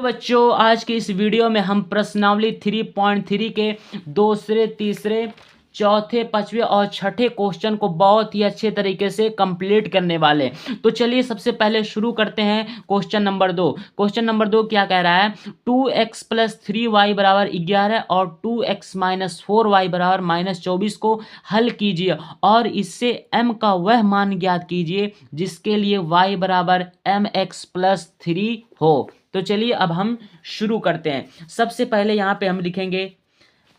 बच्चों, आज के इस वीडियो में हम प्रश्नावली 3.3 के दूसरे, तीसरे, चौथे, पांचवें और छठे क्वेश्चन को बहुत ही अच्छे तरीके से कंप्लीट करने वाले हैं। तो चलिए सबसे पहले शुरू करते हैं क्वेश्चन नंबर 2। क्वेश्चन नंबर 2 क्या कह रहा है? 2x प्लस 3y बराबर 11 और 2x माइनस 4y बराबर माइनस 24 को हल कीजिए और इससे m का वह मान ज्ञात कीजिए जिसके लिए y बराबर mx प्लस 3 हो। तो चलिए अब हम शुरू करते हैं। सबसे पहले यहां पे हम लिखेंगे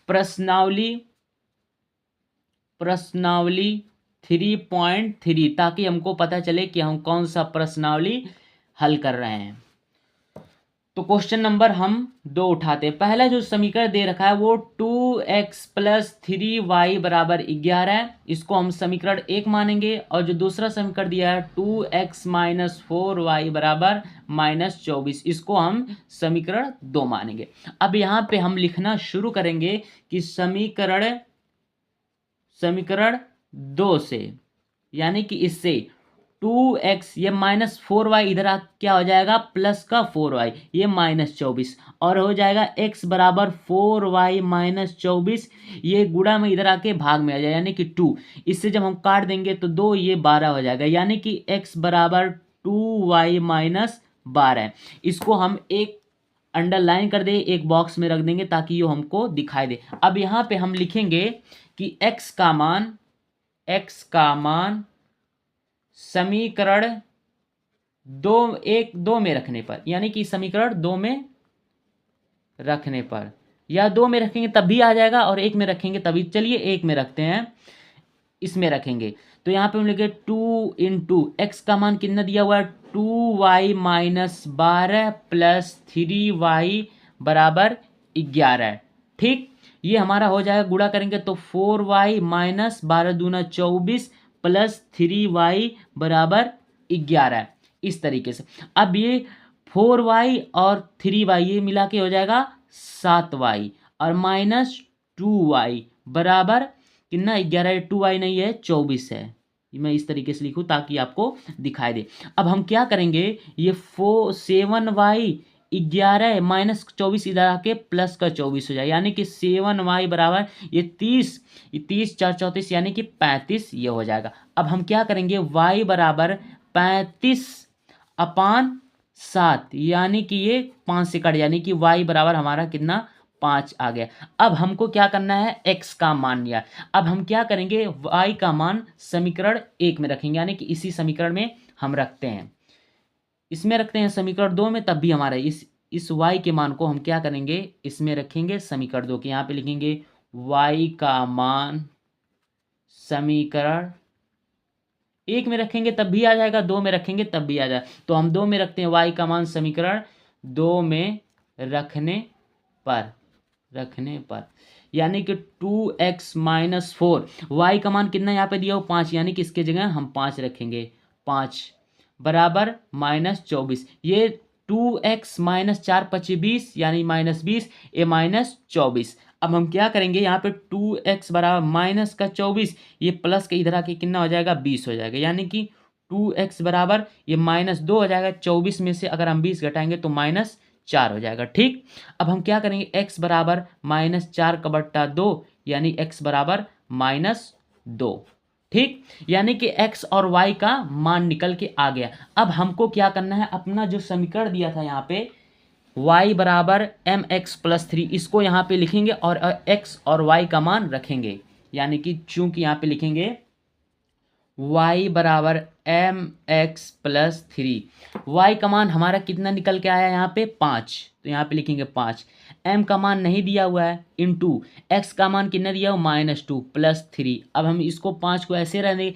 प्रश्नावली 3.3 ताकि हमको पता चले कि हम कौन सा प्रश्नावली हल कर रहे हैं। तो क्वेश्चन नंबर हम 2 उठाते हैं। पहला जो समीकरण दे रखा है वो 2x प्लस 3y बराबर 11 है, इसको हम समीकरण 1 मानेंगे। और जो दूसरा समीकरण दिया है 2x माइनस 4y बराबर माइनस 24, इसको हम समीकरण 2 मानेंगे। अब यहाँ पे हम लिखना शुरू करेंगे कि समीकरण 2 से, यानी कि इससे 2x ये माइनस 4y इधर आ क्या हो जाएगा? प्लस का 4y, ये माइनस 24 और हो जाएगा x बराबर 4y माइनस 24, ये गुणा में इधर आके भाग में आ जाएगा यानी कि 2। इससे जब हम काट देंगे तो 2 ये 12 हो जाएगा, यानी कि x बराबर 2y माइनस 12। इसको हम एक अंडरलाइन कर दे, एक बॉक्स में रख देंगे ताकि ये हमको दिखाई दे। अब यहाँ पे हम लिखेंगे कि x का मान समीकरण 2 में रखने पर, यानी कि समीकरण 2 में रखने पर, या 2 में रखेंगे तब भी आ जाएगा और 1 में रखेंगे तभी। चलिए 1 में रखते हैं, इसमें रखेंगे। तो यहाँ पे हम लिखे 2 इंटू एक्स का मान कितना दिया हुआ है? 2y माइनस 12 प्लस 3y बराबर 11। ठीक, ये हमारा हो जाएगा, गुणा करेंगे तो 4y माइनस 12 दूना 24 प्लस 3y बराबर 11, इस तरीके से। अब ये 4y और 3y ये मिला के हो जाएगा 7y और माइनस 2y बराबर कितना? 11। 2y नहीं है, 24 है। मैं इस तरीके से लिखूं ताकि आपको दिखाई दे। अब हम क्या करेंगे, ये 7y 11 माइनस 24 इधर आके प्लस का 24 हो जाए, यानी कि 7y बराबर ये 30, 30 4 34 यानी कि 35 ये हो जाएगा। अब हम क्या करेंगे, y बराबर 35 अपान 7, यानी कि ये 5 से कट, यानी कि y बराबर हमारा कितना? 5 आ गया। अब हमको क्या करना है, x का मान लिया। अब हम क्या करेंगे, y का मान समीकरण 1 में रखेंगे, यानी कि इसी समीकरण में हम रखते हैं, इसमें रखते हैं समीकरण 2 में, तब भी हमारा इस y के मान को हम क्या करेंगे, इसमें रखेंगे समीकरण 2 के। यहाँ पे लिखेंगे y का मान समीकरण 1 में रखेंगे तब भी आ जाएगा, 2 में रखेंगे तब भी आ जाएगा। तो हम 2 में रखते हैं y का मान समीकरण 2 में रखने पर, यानी कि 2x माइनस 4, y का मान कितना यहाँ पे दिया हो? 5, यानी कि इसके जगह हम 5 रखेंगे, 5 बराबर माइनस 24। ये 2x माइनस 4 25 20, यानी माइनस 20, ये माइनस 24। अब हम क्या करेंगे, यहाँ पे 2x बराबर माइनस का 24, ये प्लस के इधर आके कितना हो जाएगा? 20 हो जाएगा, यानी कि 2x बराबर ये माइनस 2 हो जाएगा। 24 में से अगर हम 20 घटाएंगे तो माइनस 4 हो जाएगा। ठीक, अब हम क्या करेंगे, x बराबर माइनस 4 का बट्टा 2, यानी x बराबर माइनस 2। ठीक, यानी कि x और y का मान निकल के आ गया। अब हमको क्या करना है, अपना जो समीकरण दिया था यहाँ पे y बराबर mx प्लस 3, इसको यहाँ पे लिखेंगे और x और y का मान रखेंगे, यानी कि चूंकि यहाँ पे लिखेंगे y बराबर mx प्लस 3, y का मान हमारा कितना निकल के आया यहाँ पे? 5, तो यहाँ पे लिखेंगे 5। m का मान नहीं दिया हुआ है, इंटू x का मान कितना दिया हुआ? -2 प्लस 3। अब हम इसको 5 को ऐसे रहने,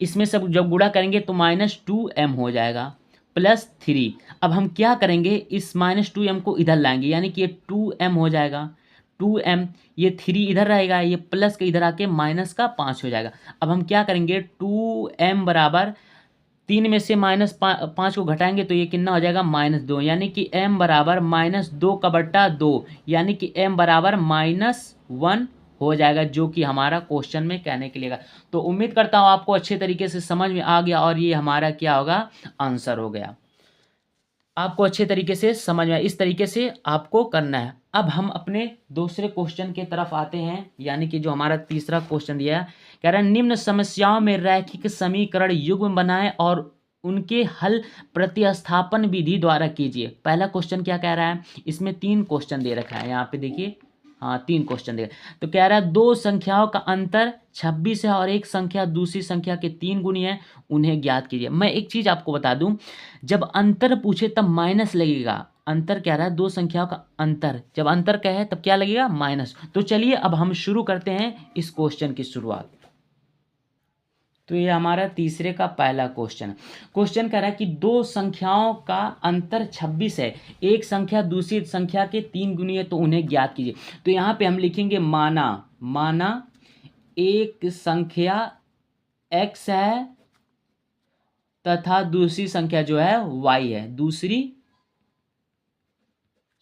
इसमें सब जब गुणा करेंगे तो -2m हो जाएगा प्लस 3। अब हम क्या करेंगे, इस -2m को इधर लाएंगे, यानी कि ये 2m हो जाएगा, 2m, ये 3 इधर रहेगा, ये प्लस के इधर आके माइनस का 5 हो जाएगा। अब हम क्या करेंगे, 2m बराबर 3 में से -5 को घटाएंगे तो ये कितना हो जाएगा? -2, यानी कि m बराबर -2 का बट्टा 2, यानी कि m बराबर -1 हो जाएगा, जो कि हमारा क्वेश्चन में कहने के लिए। तो उम्मीद करता हूँ आपको अच्छे तरीके से समझ में आ गया और ये हमारा क्या होगा? आंसर हो गया। आपको अच्छे तरीके से समझ में आए, इस तरीके से आपको करना है। अब हम अपने दूसरे क्वेश्चन के तरफ आते हैं, यानी कि जो हमारा तीसरा क्वेश्चन दिया है, कह रहा है निम्न समस्याओं में रैखिक समीकरण युग्म बनाएं और उनके हल प्रतिस्थापन विधि द्वारा कीजिए। पहला क्वेश्चन क्या कह रहा है, इसमें 3 क्वेश्चन दे रखा है, यहाँ पे देखिए, हाँ 3 क्वेश्चन दे। तो कह रहा है दो संख्याओं का अंतर 26 है और एक संख्या दूसरी संख्या के 3 गुनी है, उन्हें ज्ञात कीजिए। मैं एक चीज आपको बता दूं, जब अंतर पूछे तब माइनस लगेगा। अंतर कह रहा है दो संख्याओं का अंतर, जब अंतर कहे तब क्या लगेगा, माइनस। तो चलिए अब हम शुरू करते हैं इस क्वेश्चन की शुरुआत। तो ये हमारा तीसरे का पहला क्वेश्चन। क्वेश्चन कह रहा है कि दो संख्याओं का अंतर 26 है, एक संख्या दूसरी संख्या के 3 गुनी है, तो उन्हें ज्ञात कीजिए। तो यहाँ पे हम लिखेंगे माना एक संख्या x है तथा दूसरी संख्या जो है y है, दूसरी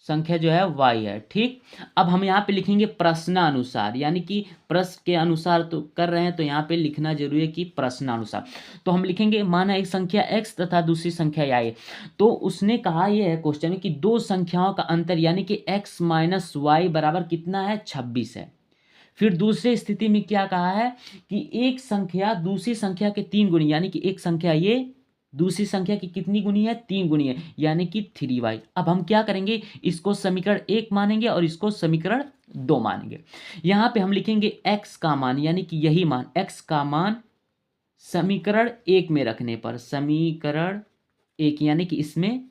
संख्या जो है y है। ठीक, अब हम यहाँ पे लिखेंगे प्रश्नानुसार, यानी कि प्रश्न के अनुसार तो कर रहे हैं, तो यहाँ पे लिखना जरूरी है कि प्रश्नानुसार। तो हम लिखेंगे माना एक संख्या x तथा दूसरी संख्या y है। तो उसने कहा यह है क्वेश्चन में कि दो संख्याओं का अंतर यानी कि x माइनस वाई बराबर कितना है, 26 है। फिर दूसरी स्थिति में क्या कहा है कि एक संख्या दूसरी संख्या के 3 गुनी, यानी कि एक संख्या ये दूसरी संख्या की कितनी गुनी है, 3 गुनी है, यानी कि 3y। अब हम क्या करेंगे, इसको समीकरण 1 मानेंगे और इसको समीकरण 2 मानेंगे। यहां पे हम लिखेंगे x का मान, यानी कि यही मान x का मान समीकरण 1 में रखने पर, समीकरण 1 यानी कि इसमें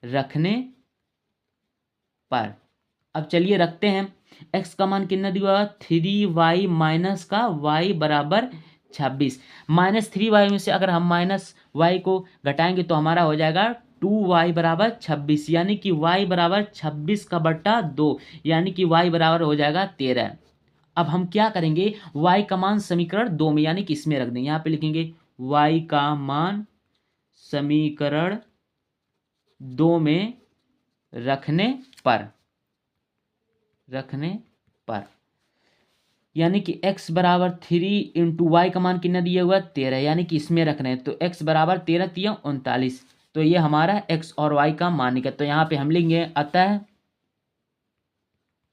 रखने पर। अब चलिए रखते हैं, x का मान कितना दिया हुआ, 3y माइनस का y बराबर 26। माइनस 3y में से अगर हम माइनस y को घटाएंगे तो हमारा हो जाएगा 2y बराबर 26, यानी कि y बराबर 26 का बट्टा 2, यानी कि y बराबर हो जाएगा 13। अब हम क्या करेंगे, y का मान समीकरण 2 में यानी कि इसमें रख देंगे। यहाँ पे लिखेंगे y का मान समीकरण 2 में रखने पर यानी कि x बराबर 3 इंटू वाई का मान कितना दिया हुआ है, 13, यानी कि इसमें रखना है। तो x बराबर 13 3 39, तो ये हमारा x और y का मान निकला। तो यहाँ पे हम लेंगे अतः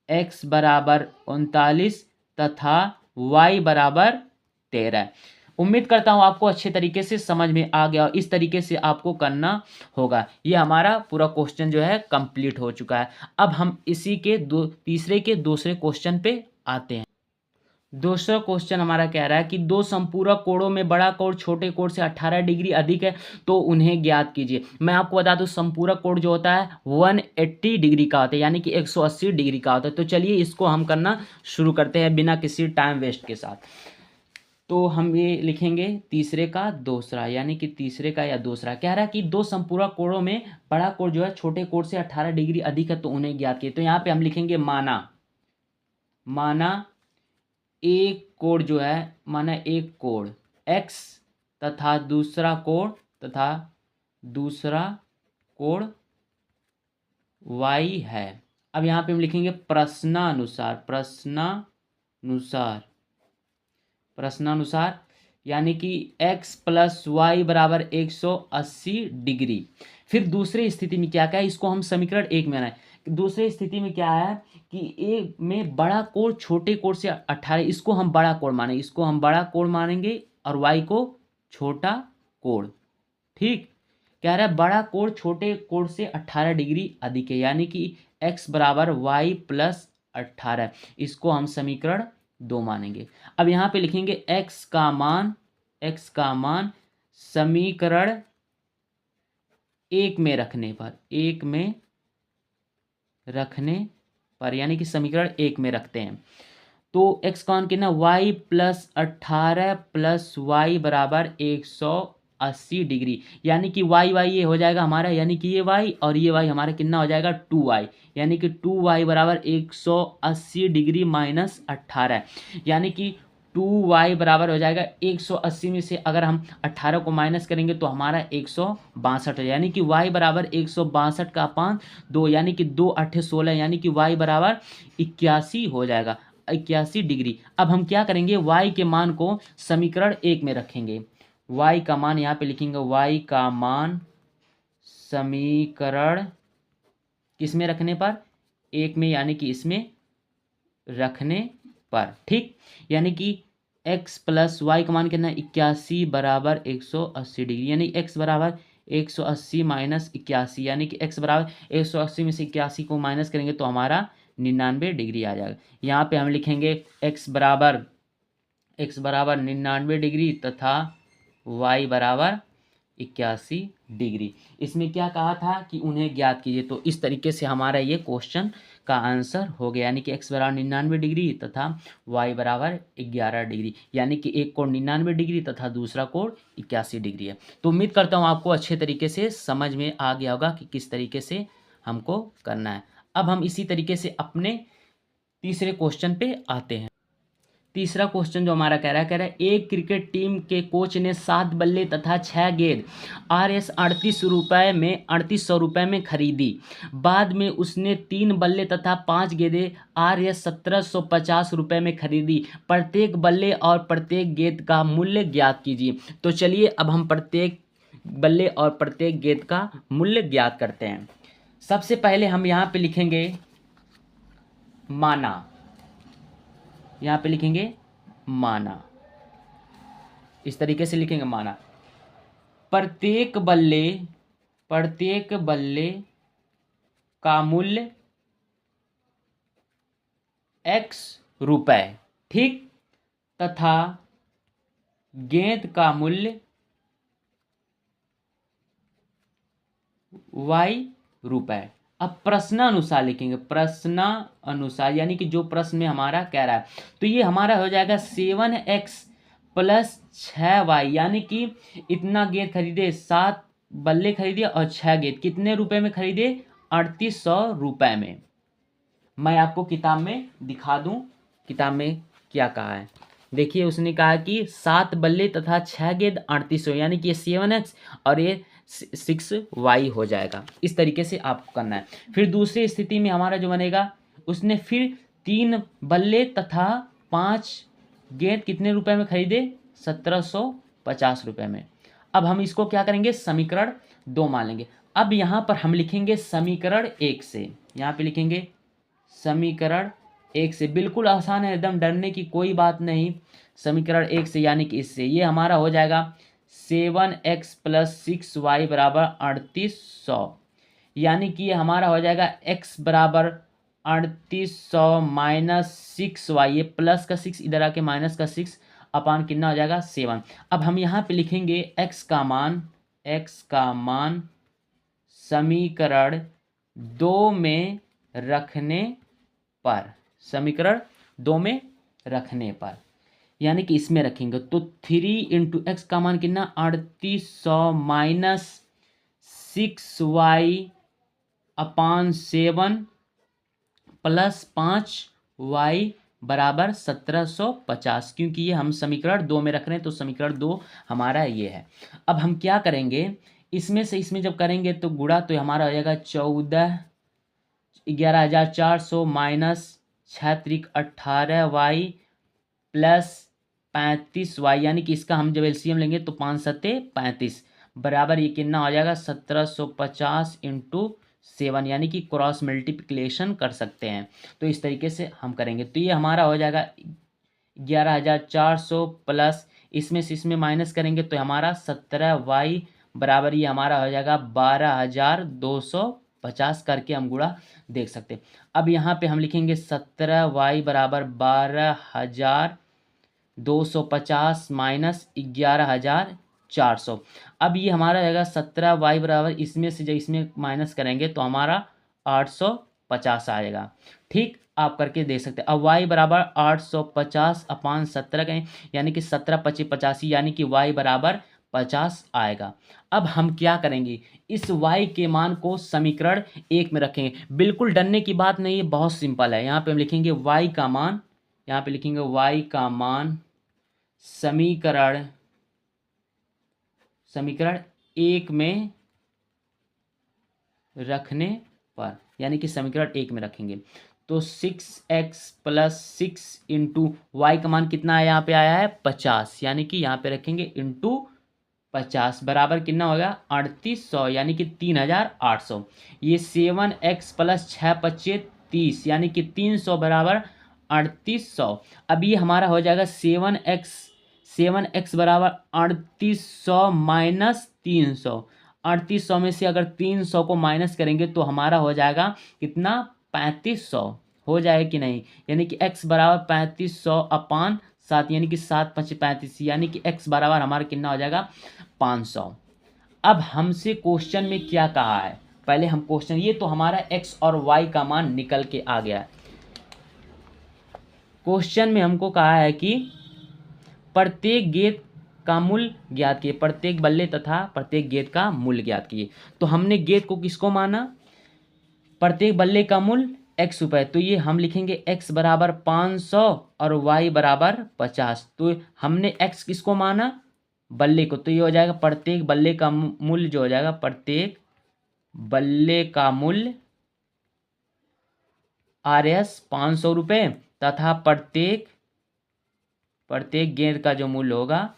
x बराबर 39 तथा y बराबर 13। उम्मीद करता हूँ आपको अच्छे तरीके से समझ में आ गया और इस तरीके से आपको करना होगा। ये हमारा पूरा क्वेश्चन जो है कंप्लीट हो चुका है। अब हम इसी के तीसरे के दूसरे क्वेश्चन पे आते हैं। दूसरा क्वेश्चन हमारा कह रहा है कि दो संपूरक कोणों में बड़ा कोण छोटे कोण से 18 डिग्री अधिक है, तो उन्हें ज्ञात कीजिए। मैं आपको बता दूं संपूरक कोण जो होता है 180 डिग्री का होता है, यानी कि 180 डिग्री का होता है। तो चलिए इसको हम करना शुरू करते हैं बिना किसी टाइम वेस्ट के साथ। तो हम ये लिखेंगे तीसरे का दूसरा, यानी कि तीसरे का या दूसरा। कह रहा है कि दो संपूरक कोणों में बड़ा कोण जो है छोटे कोण से 18 डिग्री अधिक है, तो उन्हें ज्ञात कीजिए। तो यहाँ पे हम लिखेंगे माना एक कोण जो है, माना एक कोण x तथा दूसरा कोण y है। अब यहाँ पे हम लिखेंगे प्रश्नानुसार, यानी कि x प्लस वाई बराबर 180 डिग्री। फिर दूसरी स्थिति में क्या है, इसको हम समीकरण 1 में बनाए। दूसरी स्थिति में क्या है कि ए में बड़ा कोण छोटे कोण से 18, इसको हम बड़ा कोण मानेंगे और y को छोटा कोण। ठीक, कह रहा है बड़ा कोण छोटे कोण से 18 डिग्री अधिक है, यानी कि x बराबर वाई प्लस 18, इसको हम समीकरण 2 मानेंगे। अब यहाँ पे लिखेंगे x का मान समीकरण 1 में रखने पर, यानी कि समीकरण 1 में रखते हैं। तो x का मान कितना, y प्लस 18 प्लस वाई बराबर 180 डिग्री, यानी कि y ये हो जाएगा हमारा, यानी कि ये y और ये y हमारा कितना हो जाएगा 2y, यानी कि 2y बराबर 180 डिग्री माइनस 18, यानी कि 2y बराबर हो जाएगा 180 में से अगर हम 18 को माइनस करेंगे तो हमारा 162 हो जाएगा, यानी कि y बराबर 162 का 5 2, यानी कि 2 8 16, यानी कि y बराबर 81 हो जाएगा, 81 डिग्री। अब हम क्या करेंगे, y के मान को समीकरण 1 में रखेंगे। y का मान यहाँ पे लिखेंगे, y का मान समीकरण किस में रखने पर, एक में, यानी कि इसमें रखने पर। ठीक, यानी कि x प्लस वाई का मान कितना है 81 बराबर 180 डिग्री, यानी x बराबर 180 माइनस 81, यानी कि x बराबर 180 में से 81 को माइनस करेंगे तो हमारा 99 डिग्री आ जाएगा। यहाँ पे हम लिखेंगे x बराबर 99 डिग्री तथा y बराबर 81 डिग्री। इसमें क्या कहा था कि उन्हें ज्ञात कीजिए, तो इस तरीके से हमारा ये क्वेश्चन का आंसर हो गया, यानी कि x बराबर 99 डिग्री तथा y बराबर 11 डिग्री, यानी कि एक कोण 99 डिग्री तथा दूसरा कोण 81 डिग्री है। तो उम्मीद करता हूँ आपको अच्छे तरीके से समझ में आ गया होगा कि किस तरीके से हमको करना है। अब हम इसी तरीके से अपने तीसरे क्वेश्चन पे आते हैं। तीसरा क्वेश्चन जो हमारा कह रहा है एक क्रिकेट टीम के कोच ने 7 बल्ले तथा 6 गेंद RS 3800 रुपये में खरीदी। बाद में उसने 3 बल्ले तथा 5 गेंदें RS 1750 रुपये में खरीदी। प्रत्येक बल्ले और प्रत्येक गेंद का मूल्य ज्ञात कीजिए। तो चलिए अब हम प्रत्येक बल्ले और प्रत्येक गेंद का मूल्य ज्ञात करते हैं। सबसे पहले हम यहाँ पे लिखेंगे माना, यहाँ पे लिखेंगे माना, इस तरीके से लिखेंगे माना। प्रत्येक बल्ले का मूल्य x रुपए, ठीक, तथा गेंद का मूल्य y रुपए। अब प्रश्नानुसार लिखेंगे, प्रश्नानुसार यानी कि जो प्रश्न में हमारा कह रहा है, तो ये हमारा हो जाएगा 7x प्लस 6y, यानी कि इतना गेंद खरीदे, 7 बल्ले खरीदे और 6 गेंद कितने रुपए में खरीदे, 3800 रुपए में। मैं आपको किताब में दिखा दूं, किताब में क्या कहा है। देखिए उसने कहा कि 7 बल्ले तथा 6 गेंद 3800, यानी कि ये 7x और ये 6y हो जाएगा। इस तरीके से आपको करना है। फिर दूसरी स्थिति में हमारा जो बनेगा, उसने फिर 3 बल्ले तथा 5 गेंद कितने रुपए में खरीदे, 1750 रुपये में। अब हम इसको क्या करेंगे, समीकरण 2 मान लेंगे। अब यहाँ पर हम लिखेंगे समीकरण 1 से, यहाँ पे लिखेंगे समीकरण 1 से, बिल्कुल आसान है, एकदम डरने की कोई बात नहीं। समीकरण 1 से यानी कि इससे ये हमारा हो जाएगा 7x प्लस 6y बराबर 3800, यानी कि ये हमारा हो जाएगा x बराबर 3800 माइनस 6y, ये प्लस का 6 इधर आके माइनस का 6 अपान कितना हो जाएगा 7। अब हम यहाँ पे लिखेंगे x का मान समीकरण 2 में रखने पर, समीकरण 2 में रखने पर, यानी कि इसमें रखेंगे तो 3 इंटू एक्स का मान कितना 3800 माइनस 6y अपान 7 प्लस 5y बराबर 1750, क्योंकि ये हम समीकरण 2 में रख रहे हैं तो समीकरण 2 हमारा ये है। अब हम क्या करेंगे, इसमें से इसमें जब करेंगे तो गुणा, तो हमारा हो जाएगा 11,400 माइनस 6 18y प्लस 35y, यानी कि इसका हम जब एलसीएम लेंगे तो 5 सत्ते 35 बराबर ये कितना हो जाएगा 1750 इंटू 7, यानी कि क्रॉस मल्टीप्लिकेशन कर सकते हैं। तो इस तरीके से हम करेंगे तो ये हमारा हो जाएगा 11,400 प्लस इसमें से इसमें माइनस करेंगे तो हमारा 17y बराबर ये हमारा हो जाएगा 12,250 करके हम गुणा देख सकते हैं। अब यहाँ पे हम लिखेंगे 17y बराबर 12,250 माइनस 11,400। अब ये हमारा रहेगा 17y बराबर इसमें से जब इसमें माइनस करेंगे तो हमारा 850 आएगा। ठीक, आप करके देख सकते हैं। अब y बराबर 850 अपान 17 कहें, यानी कि 17 25 85, यानी कि y बराबर 50 आएगा। अब हम क्या करेंगे, इस y के मान को समीकरण 1 में रखेंगे। बिल्कुल डरने की बात नहीं है, बहुत सिंपल है। यहाँ पे हम लिखेंगे y का मान, यहाँ पे लिखेंगे y का मान समीकरण 1 में रखने पर, यानी कि समीकरण 1 में रखेंगे तो 6x प्लस 6 इंटू वाई का मान कितना है, यहाँ पे आया है 50, यानी कि यहाँ पे रखेंगे इंटू 50 बराबर कितना होगा 3800 यानी कि 3800। ये 7x प्लस 6×5 = 30 यानी कि 300 बराबर 3800। अब ये हमारा हो जाएगा 7x बराबर 3800 माइनस 300। 3800 में से अगर 300 को माइनस करेंगे तो हमारा हो जाएगा कितना 3500 हो जाएगा कि नहीं, यानी कि x बराबर 3500/7 यानी कि 7×5 = 35 यानी कि x बराबर हमारा कितना हो जाएगा 500। अब हमसे क्वेश्चन में क्या कहा है, पहले हम क्वेश्चन, ये तो हमारा x और y का मान निकल के आ गया है। क्वेश्चन में हमको कहा है कि प्रत्येक गेंद का मूल्य ज्ञात किए, प्रत्येक बल्ले तथा प्रत्येक गेंद का मूल्य ज्ञात किए। तो हमने गेंद को किसको माना, प्रत्येक बल्ले का मूल्य ₹x, तो ये हम लिखेंगे x बराबर 500 और y बराबर 50। तो हमने x किसको माना, बल्ले को, तो ये हो जाएगा प्रत्येक बल्ले का मूल्य जो हो जाएगा, प्रत्येक बल्ले का मूल्य RS ₹500 तथा प्रत्येक गेंद का जो मूल्य होगा,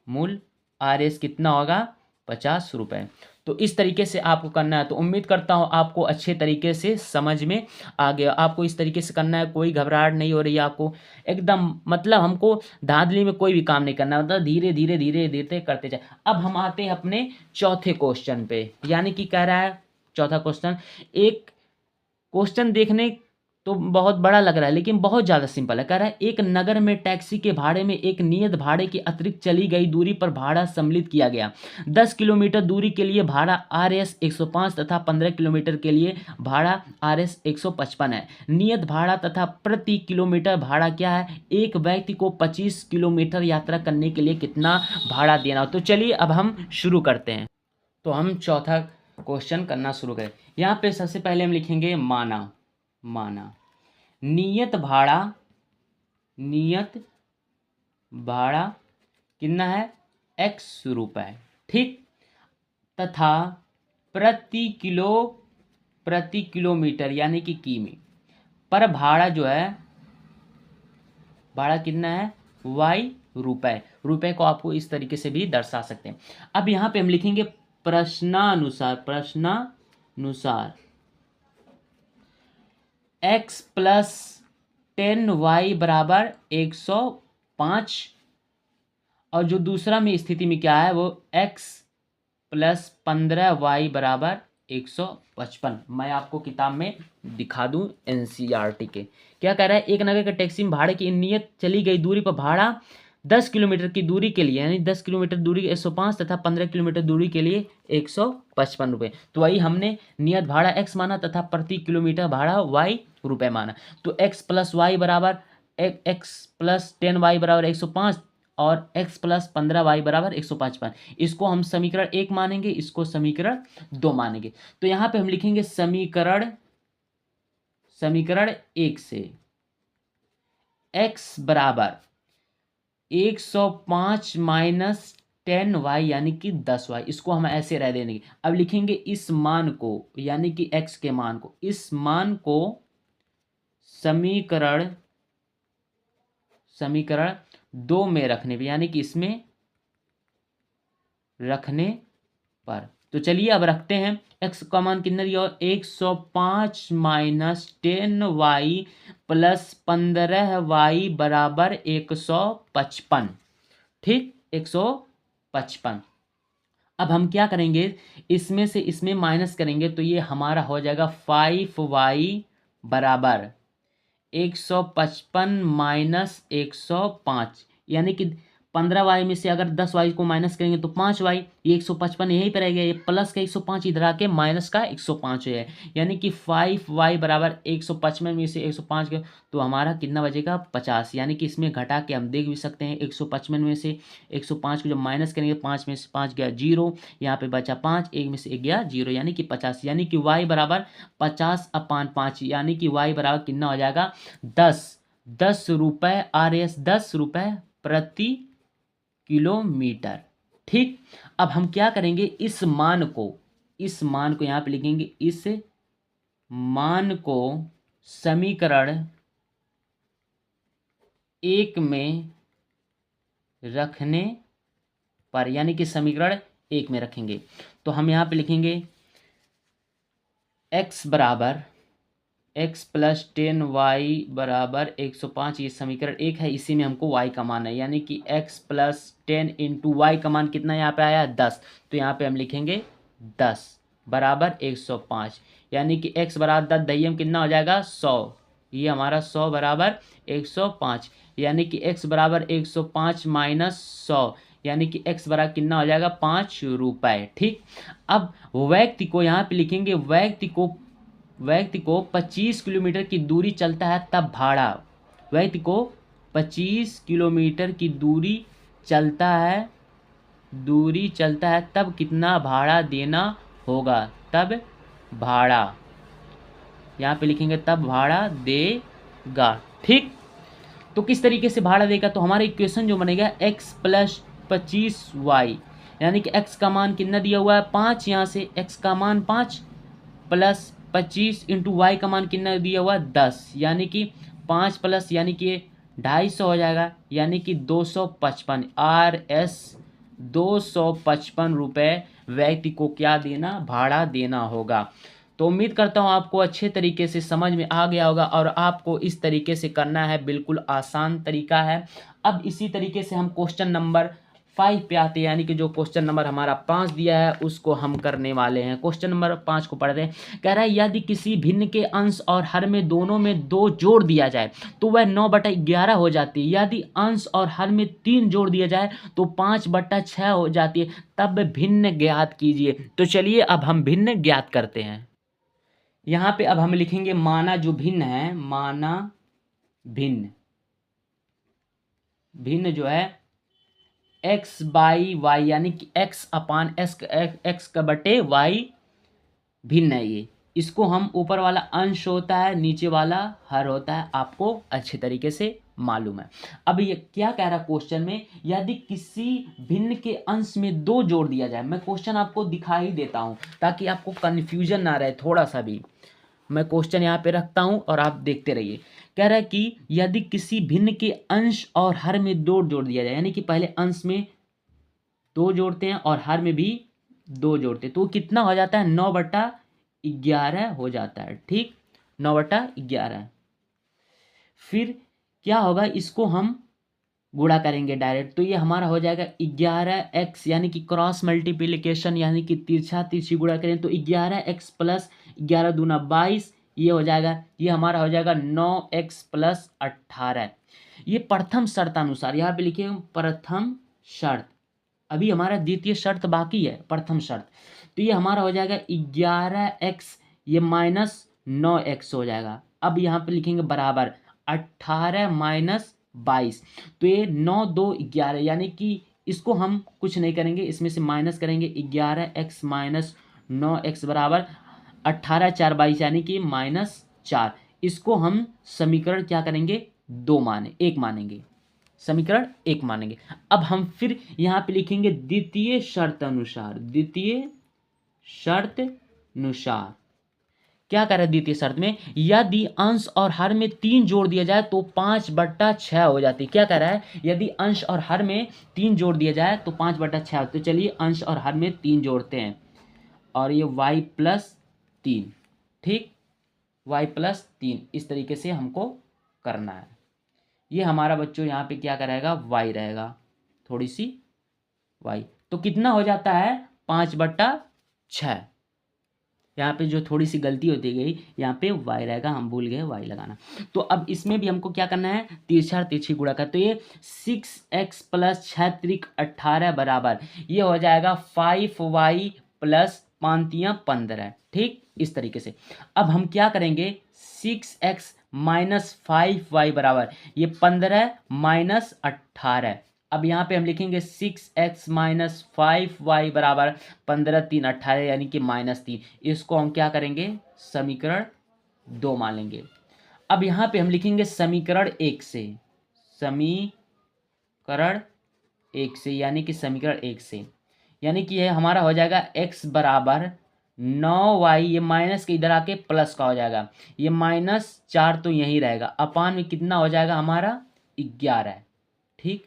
मूल्य RS कितना होगा ₹50। तो इस तरीके से आपको करना है। तो उम्मीद करता हूँ आपको अच्छे तरीके से समझ में आ गया। आपको इस तरीके से करना है, कोई घबराहट नहीं हो रही है आपको, एकदम मतलब हमको धांधली में कोई भी काम नहीं करना, मतलब धीरे धीरे धीरे धीरे करते जाए। अब हम आते हैं अपने चौथे क्वेश्चन पे, यानी कि कह रहा है चौथा क्वेश्चन, एक क्वेश्चन देखने तो बहुत बड़ा लग रहा है लेकिन बहुत ज़्यादा सिंपल है। कह रहा है एक नगर में टैक्सी के भाड़े में एक नियत भाड़े के अतिरिक्त चली गई दूरी पर भाड़ा सम्मिलित किया गया। 10 किलोमीटर दूरी के लिए भाड़ा RS 105 तथा 15 किलोमीटर के लिए भाड़ा RS 155 है। नियत भाड़ा तथा प्रति किलोमीटर भाड़ा क्या है, एक व्यक्ति को 25 किलोमीटर यात्रा करने के लिए कितना भाड़ा देना हो। तो चलिए अब हम शुरू करते हैं। तो हम चौथा क्वेश्चन करना शुरू करें। यहाँ पे सबसे पहले हम लिखेंगे माना नियत भाड़ा कितना है ₹x, ठीक, तथा प्रति किलोमीटर यानी कि किमी पर भाड़ा जो है, भाड़ा कितना है y रुपए को आपको इस तरीके से भी दर्शा सकते हैं। अब यहाँ पे हम लिखेंगे प्रश्नानुसार x प्लस 10y बराबर 105, और जो दूसरा में स्थिति में क्या है वो x प्लस 15y बराबर 155। मैं आपको किताब में दिखा दूं NCERT के। क्या कह रहा है, एक नगर के टैक्सी में भाड़े की नियत चली गई दूरी पर भाड़ा 10 किलोमीटर की दूरी के लिए, यानी 10 किलोमीटर दूरी 105 तथा 15 किलोमीटर दूरी के लिए ₹155। तो वही हमने नियत भाड़ा x माना तथा प्रति किलोमीटर भाड़ा y माना। तो x प्लस 10y बराबर 105 और x प्लस 15y बराबर 155। इसको हम समीकरण 1 मानेंगे, इसको समीकरण 2 मानेंगे। तो यहाँ पे हम लिखेंगे समीकरण 1 से x बराबर 105 माइनस 10y यानी कि 10y, इसको हम ऐसे रह देंगे। अब लिखेंगे इस मान को, यानी कि x के मान को, इस मान को समीकरण 2 में रखने पर, यानी कि इसमें रखने पर। तो चलिए अब रखते हैं। x का मान कितना दिया, 105 माइनस 10y प्लस 15y बराबर 155, ठीक, 155। अब हम क्या करेंगे, इसमें से इसमें माइनस करेंगे तो ये हमारा हो जाएगा 5y बराबर 155 माइनस 105, यानी कि 15y में से अगर 10y को माइनस करेंगे तो 5y, ये 155 यहीं पर रह गया, ये प्लस का 105 इधर आके माइनस का 105 है, यानी कि 5y बराबर 155 में से 105 के, तो हमारा कितना बचेगा 50। यानी कि इसमें घटा के हम देख भी सकते हैं, 155 में से 105 को जब माइनस करेंगे, 5 में से 5 गया 0, यहाँ पे बचा 5, 1 में से 1 गया 0, यानी कि 50। यानी कि y बराबर 50/5, यानी कि y बराबर कितना हो जाएगा 10 रुपये RS, 10 रुपये प्रति किलोमीटर, ठीक। अब हम क्या करेंगे, इस मान को यहाँ पे लिखेंगे, इस मान को समीकरण 1 में रखने पर, यानी कि समीकरण 1 में रखेंगे। तो हम यहाँ पे लिखेंगे x बराबर x प्लस 10y बराबर 105, ये समीकरण 1 है, इसी में हमको y का मान है, यानी कि x प्लस 10 इंटू वाई का मान कितना यहाँ पे आया 10, तो यहाँ पे हम लिखेंगे 10 बराबर 105, यानी कि x बराबर 10 दहियम कितना हो जाएगा 100, ये हमारा 100 बराबर 105, यानी कि x बराबर 105 माइनस 100, यानी कि x बराबर कितना हो जाएगा 5 रुपये। ठीक, अब व्यक्ति को यहाँ पे लिखेंगे, व्यक्ति को 25 किलोमीटर की दूरी चलता है तब भाड़ा, व्यक्ति को 25 किलोमीटर की दूरी चलता है तब कितना भाड़ा देना होगा, तब भाड़ा, यहाँ पे लिखेंगे तब भाड़ा देगा। ठीक, तो किस तरीके से भाड़ा देगा, तो हमारा इक्वेशन जो बनेगा x प्लस 25y, यानी कि x का मान कितना दिया हुआ है 5, यहाँ से x का मान 5 प्लस 25 इंटू वाई का मान कितना दिया हुआ 10, यानी कि 5 प्लस यानी कि 250 हो जाएगा, यानी कि 255 RS 255 रुपये व्यक्ति को क्या देना, भाड़ा देना होगा। तो उम्मीद करता हूँ आपको अच्छे तरीके से समझ में आ गया होगा और आपको इस तरीके से करना है, बिल्कुल आसान तरीका है। अब इसी तरीके से हम क्वेश्चन नंबर 5 पे आते हैं, यानी कि जो क्वेश्चन नंबर हमारा 5 दिया है उसको हम करने वाले हैं। क्वेश्चन नंबर 5 को पढ़ते हैं। कह रहा है यदि किसी भिन्न के अंश और हर में दोनों में 2 जोड़ दिया जाए तो वह 9/11 हो जाती है। यदि अंश और हर में 3 जोड़ दिया जाए तो 5/6 हो जाती है। तब भिन्न ज्ञात कीजिए। तो चलिए अब हम भिन्न ज्ञात करते हैं। यहाँ पे अब हम लिखेंगे माना जो भिन्न है, माना भिन्न जो है x बाई वाई, यानी कि x अपान x का बटे y भिन्न है। ये इसको हम ऊपर वाला अंश होता है, नीचे वाला हर होता है, आपको अच्छे तरीके से मालूम है। अब ये क्या कह रहा है क्वेश्चन में, यदि किसी भिन्न के अंश में 2 जोड़ दिया जाए। मैं क्वेश्चन आपको दिखा ही देता हूँ ताकि आपको कन्फ्यूजन ना रहे थोड़ा सा भी। मैं क्वेश्चन यहाँ पे रखता हूँ और आप देखते रहिए। कह रहा है कि यदि किसी भिन्न के अंश और हर में 2 जोड़ दिया जाए, यानी कि पहले अंश में 2 जोड़ते हैं और हर में भी 2 जोड़ते हैं, तो कितना हो जाता है 9/11 हो जाता है। ठीक, 9/11। फिर क्या होगा, इसको हम गुणा करेंगे डायरेक्ट, तो ये हमारा हो जाएगा 11x, यानी कि क्रॉस मल्टीप्लिकेशन, यानी कि तिरछी गुणा करें तो 11x प्लस 11 दूना 22, ये हो जाएगा, ये हमारा हो जाएगा 9x प्लस 18। ये प्रथम शर्तानुसार, यहाँ पे लिखे प्रथम शर्त, अभी हमारा द्वितीय शर्त बाकी है, प्रथम शर्त। तो ये हमारा हो जाएगा 11x, ये माइनस 9x हो जाएगा। अब यहाँ पे लिखेंगे बराबर 18 माइनस 22, तो ये 9 2 11, यानी कि इसको हम कुछ नहीं करेंगे, इसमें से माइनस करेंगे 11x माइनस 9x बराबर 18 4 22, यानी कि -4। इसको हम समीकरण क्या करेंगे 1 मानेंगे, समीकरण 1 मानेंगे। अब हम फिर यहाँ पे लिखेंगे द्वितीय शर्त अनुसार क्या कर रहे हैं द्वितीय शर्त में, यदि अंश और हर में 3 जोड़ दिया जाए तो 5/6 हो जाती है। क्या कह रहा है, यदि अंश और हर में 3 जोड़ दिया जाए तो 5/6 होती है। तो चलिए अंश और हर में 3 जोड़ते हैं और ये y प्लस 3, ठीक, y प्लस 3, इस तरीके से हमको करना है। ये हमारा बच्चों यहाँ पे क्या कराएगा y रहेगा, थोड़ी सी y, तो कितना हो जाता है 5/6। यहाँ पे जो थोड़ी सी गलती होती गई, यहाँ पे y रहेगा, हम भूल गए y लगाना। तो अब इसमें भी हमको क्या करना है, तिरछी गुणा कर, तो ये 6x प्लस 6 त्रिक 18 बराबर ये हो जाएगा 5y प्लस 5 तियां 15। ठीक, इस तरीके से अब हम क्या करेंगे 6x माइनस 5y बराबर ये 15 माइनस 18। अब यहाँ पे हम लिखेंगे 6x माइनस 5y बराबर 15 3 18, यानी कि -3। इसको हम क्या करेंगे समीकरण 2 मान लेंगे। अब यहाँ पे हम लिखेंगे समीकरण 1 से, यानी कि समीकरण 1 से, यानी कि यह हमारा हो जाएगा x बराबर 9y, ये माइनस के इधर आके प्लस का हो जाएगा, ये -4 तो यहीं रहेगा, अपान में कितना हो जाएगा हमारा 11। ठीक,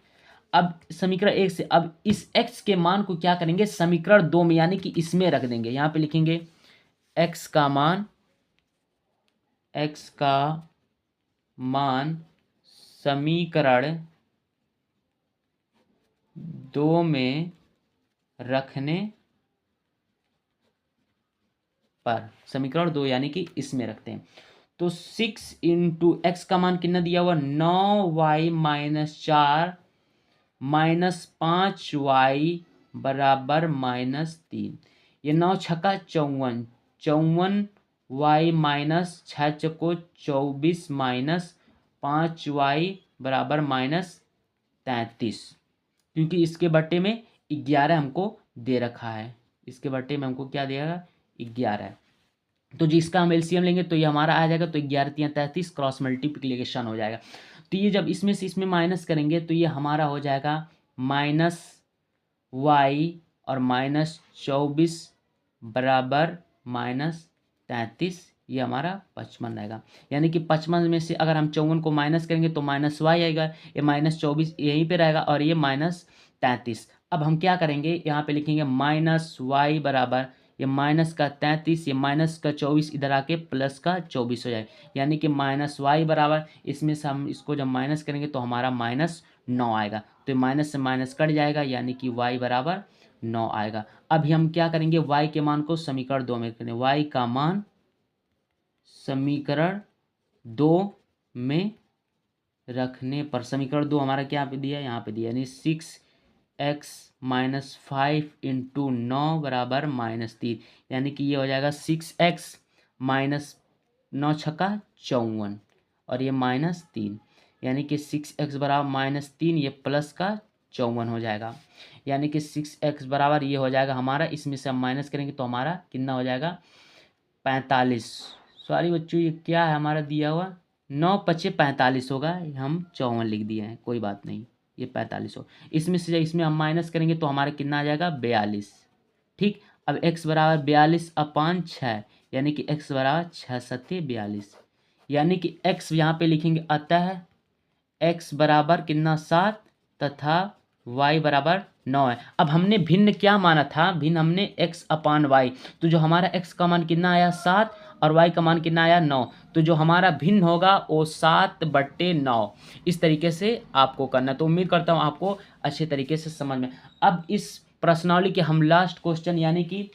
अब समीकरण 1 से अब इस x के मान को क्या करेंगे, समीकरण 2 में यानी कि इसमें रख देंगे। यहाँ पे लिखेंगे x का मान समीकरण 2 में रखने पर, समीकरण 2 यानी कि इसमें रखते हैं। तो 6 इंटू एक्स का मान कितना दिया हुआ, 9y माइनस 4 माइनस 5y बराबर -3। ये 9 छक्का 54, 54y माइनस 6 चक्को 24 माइनस 5y बराबर -33, क्योंकि इसके बट्टे में 11 हमको दे रखा है। इसके बट्टे में हमको क्या देगा, 11। तो जिसका हम एलसीएम लेंगे तो ये हमारा आ जाएगा, तो 11 3 33 क्रॉस मल्टीप्लिकेशन हो जाएगा। तो ये जब इसमें से इसमें माइनस करेंगे तो ये हमारा हो जाएगा -y और -24 बराबर -33, ये हमारा 55 रहेगा। यानी कि 55 में से अगर हम 54 को माइनस करेंगे तो -y आएगा, ये -24 यहीं पे रहेगा और ये -33। अब हम क्या करेंगे, यहाँ पे लिखेंगे -y बराबर ये माइनस का 33, ये माइनस का 24 इधर आके प्लस का 24 हो जाए, यानी कि -y बराबर इसमें से हम इसको जब माइनस करेंगे तो हमारा -9 आएगा। तो माइनस से माइनस कट जाएगा यानी कि y बराबर 9 आएगा। अभी हम क्या करेंगे, y के मान को समीकरण 2 में करेंगे। y का मान समीकरण 2 में रखने पर, समीकरण 2 हमारा क्या पे दिया, यहाँ पे दिया, यानी 6x माइनस 5 इंटू 9 बराबर -3, यानी कि ये हो जाएगा 6x माइनस 9 छक्का 54 और ये -3, यानी कि 6x बराबर -3, ये प्लस का 54 हो जाएगा, यानी कि 6x बराबर ये हो जाएगा हमारा, इसमें से हम माइनस करेंगे तो हमारा कितना हो जाएगा, 45। सॉरी बच्चों, ये क्या है हमारा दिया हुआ, 9 पचे 45 होगा, हम 54 लिख दिए हैं, कोई बात नहीं, ये 45 हो। इसमें से इसमें हम माइनस करेंगे तो हमारा कितना आ जाएगा, 42। ठीक, अब x बराबर 42/6, यानी कि x बराबर 6 सत्ते 42, यानी कि x यहाँ पे लिखेंगे, अतः x बराबर कितना 7 तथा y बराबर 9 है। अब हमने भिन्न क्या माना था, भिन्न हमने x/y, तो जो हमारा x का मान कितना आया 7 और y का मान कितना आया 9, तो जो हमारा भिन्न होगा वो 7/9। इस तरीके से आपको करना, तो उम्मीद करता हूँ आपको अच्छे तरीके से समझ में। अब इस प्रश्नावली के हम लास्ट क्वेश्चन, यानी कि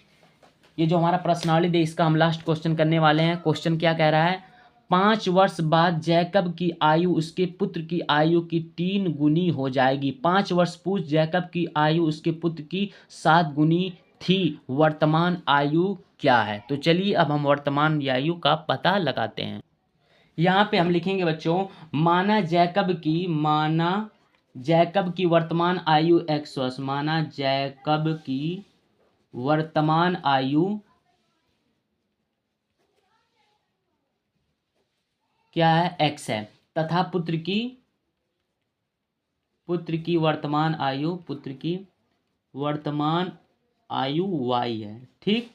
ये जो हमारा प्रश्नावली दे इसका हम लास्ट क्वेश्चन करने वाले हैं। क्वेश्चन क्या कह रहा है, 5 वर्ष बाद जैकब की आयु उसके पुत्र की आयु की 3 गुनी हो जाएगी। 5 वर्ष पूर्व जैकब की आयु उसके पुत्र की 7 गुनी थी, वर्तमान आयु क्या है। तो चलिए अब हम वर्तमान आयु का पता लगाते हैं। यहाँ पे हम लिखेंगे बच्चों, माना जैकब की वर्तमान आयु x वर्ष, माना जैकब की वर्तमान आयु क्या है, x है, तथा पुत्र की वर्तमान आयु y है। ठीक,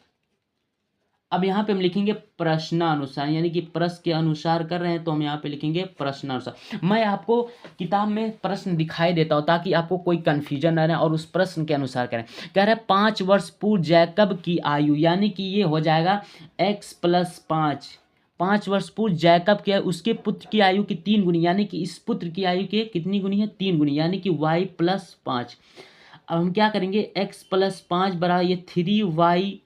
अब यहाँ पे हम लिखेंगे प्रश्नानुसार, यानी कि प्रश्न के अनुसार कर रहे हैं तो हम यहाँ पे लिखेंगे प्रश्नानुसार। मैं आपको किताब में प्रश्न दिखाई देता हूँ ताकि आपको कोई कंफ्यूजन न रहे और उस प्रश्न के अनुसार करें। कह रहे हैं 5 वर्ष पूर्व जैकब की आयु, यानी कि ये हो जाएगा x + 5। 5 वर्ष पूर्व जैकब की उसके पुत्र की आयु की 3 गुनी, यानी कि इस पुत्र की आयु के कितनी गुनी है, 3 गुनी, यानी कि y + 5। अब हम क्या करेंगे, x + 5 बराबर ये 3y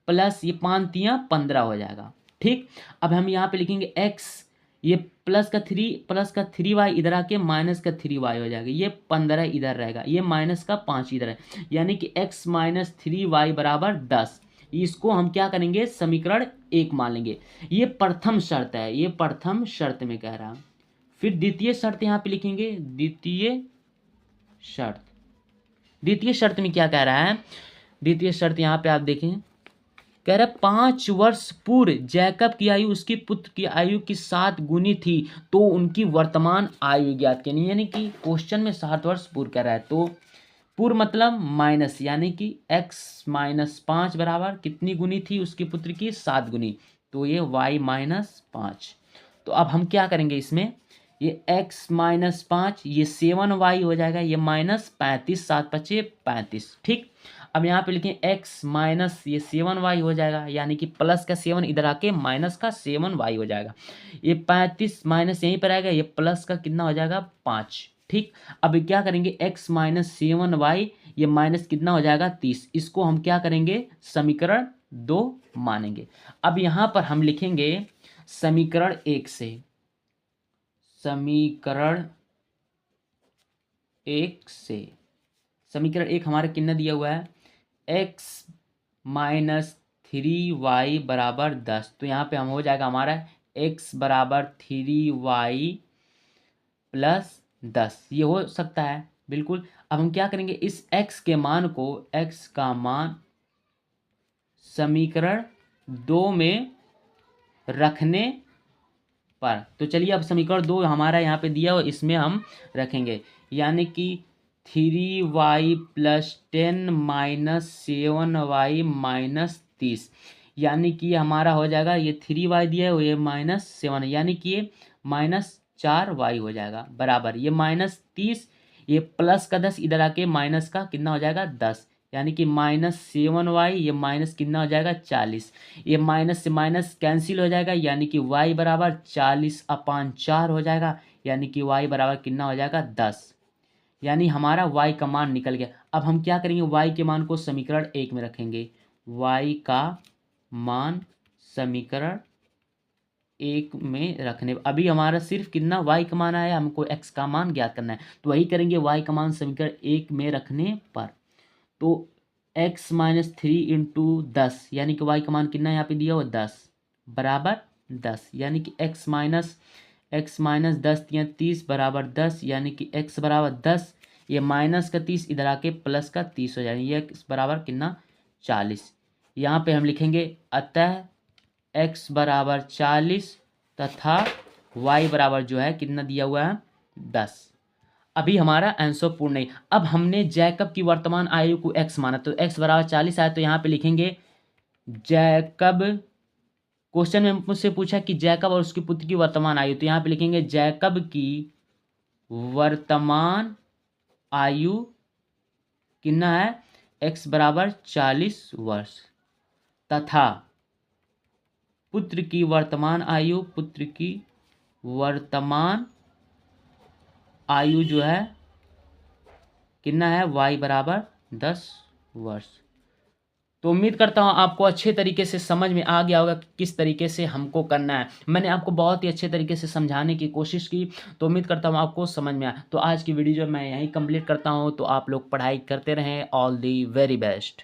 प्लस ये 5 3 15 हो जाएगा। ठीक, अब हम यहाँ पे लिखेंगे x, ये प्लस का 3y इधर आके माइनस का 3y हो जाएगा, ये 15 इधर रहेगा, ये माइनस का 5 इधर है, यानी कि x - 3y बराबर 10। इसको हम क्या करेंगे, समीकरण 1 मान लेंगे। ये प्रथम शर्त है, ये प्रथम शर्त में कह रहा। फिर द्वितीय शर्त यहाँ पे लिखेंगे, द्वितीय शर्त में क्या कह रहा है, द्वितीय शर्त यहाँ पे आप देखें, कह रहा 5 वर्ष पूर्व जैकब की आयु उसके पुत्र की आयु की 7 गुनी थी, तो उनकी वर्तमान आयु ज्ञात करनी, यानी कि क्वेश्चन में 7 वर्ष पूर्व कह रहा है, तो पूर्व मतलब माइनस, यानी कि x - 5 बराबर कितनी गुनी थी उसके पुत्र की 7 गुनी, तो ये y - 5। तो अब हम क्या करेंगे इसमें, ये x माइनस 5, ये 7y हो जाएगा, ये माइनस 35, 7 पचे 35। ठीक, अब यहाँ पे लिखें x माइनस ये 7y हो जाएगा, यानी कि प्लस का 7 इधर आके माइनस का 7y हो जाएगा। ये 35 माइनस यहीं पर आएगा, ये प्लस का कितना हो जाएगा 5। ठीक, अब क्या करेंगे x माइनस 7y, ये माइनस कितना हो जाएगा 30। इसको हम क्या करेंगे समीकरण 2 मानेंगे। अब यहाँ पर हम लिखेंगे समीकरण 1 से, समीकरण 1 से, समीकरण 1 हमारा कितना दिया हुआ है x माइनस 3y बराबर 10। तो यहाँ पे हम हो जाएगा हमारा x बराबर 3y प्लस 10, ये हो सकता है बिल्कुल। अब हम क्या करेंगे इस x के मान को, x का मान समीकरण 2 में रखने पर, तो चलिए अब समीकरण 2 हमारा यहाँ पे दिया हुआ इसमें हम रखेंगे, यानी कि 3y plus 10 minus 7y minus 30, यानी कि हमारा हो जाएगा ये 3y दिया है, ये माइनस 7, यानी कि ये माइनस 4y हो जाएगा बराबर ये माइनस 30, ये प्लस का 10 इधर आके माइनस का कितना हो जाएगा 10, यानी कि माइनस 7y, ये माइनस कितना हो जाएगा 40, ये माइनस से माइनस कैंसिल हो जाएगा, यानी कि y बराबर 40/4 हो जाएगा, यानी कि y बराबर कितना हो जाएगा 10, यानी हमारा y का मान निकल गया। अब हम क्या करेंगे y के मान को समीकरण 1 में रखेंगे, y का मान समीकरण 1 में रखने, अभी हमारा सिर्फ कितना y का मान आया, हमको x का मान ज्ञात करना है, तो वही करेंगे y का मान समीकरण 1 में रखने पर। तो x माइनस 3 इंटू 10, यानी कि y का मान कितना यहाँ पे दिया हो 10 बराबर 10, यानी कि x माइनस 10 या 30 बराबर 10, यानी कि x बराबर 10, ये माइनस का 30 इधर आके प्लस का 30 हो जाएगा, ये x बराबर कितना 40। यहाँ पे हम लिखेंगे अतः x बराबर 40 तथा y बराबर जो है कितना दिया हुआ है 10। अभी हमारा आंसर पूर्ण नहीं। अब हमने जैकब की वर्तमान आयु को x माना, तो x बराबर 40 आया, तो यहाँ पे लिखेंगे जैकब, क्वेश्चन में मुझसे पूछा कि जैकब और उसके पुत्र की वर्तमान आयु, तो यहाँ पे लिखेंगे जैकब की वर्तमान आयु कितना है x बराबर 40 वर्ष, तथा पुत्र की वर्तमान आयु, पुत्र की वर्तमान आयु जो है कितना है y बराबर 10 वर्ष। तो उम्मीद करता हूँ आपको अच्छे तरीके से समझ में आ गया होगा कि किस तरीके से हमको करना है। मैंने आपको बहुत ही अच्छे तरीके से समझाने की कोशिश की, तो उम्मीद करता हूँ आपको समझ में आया। तो आज की वीडियो जो मैं यहीं कंप्लीट करता हूँ, तो आप लोग पढ़ाई करते रहें। All the very best.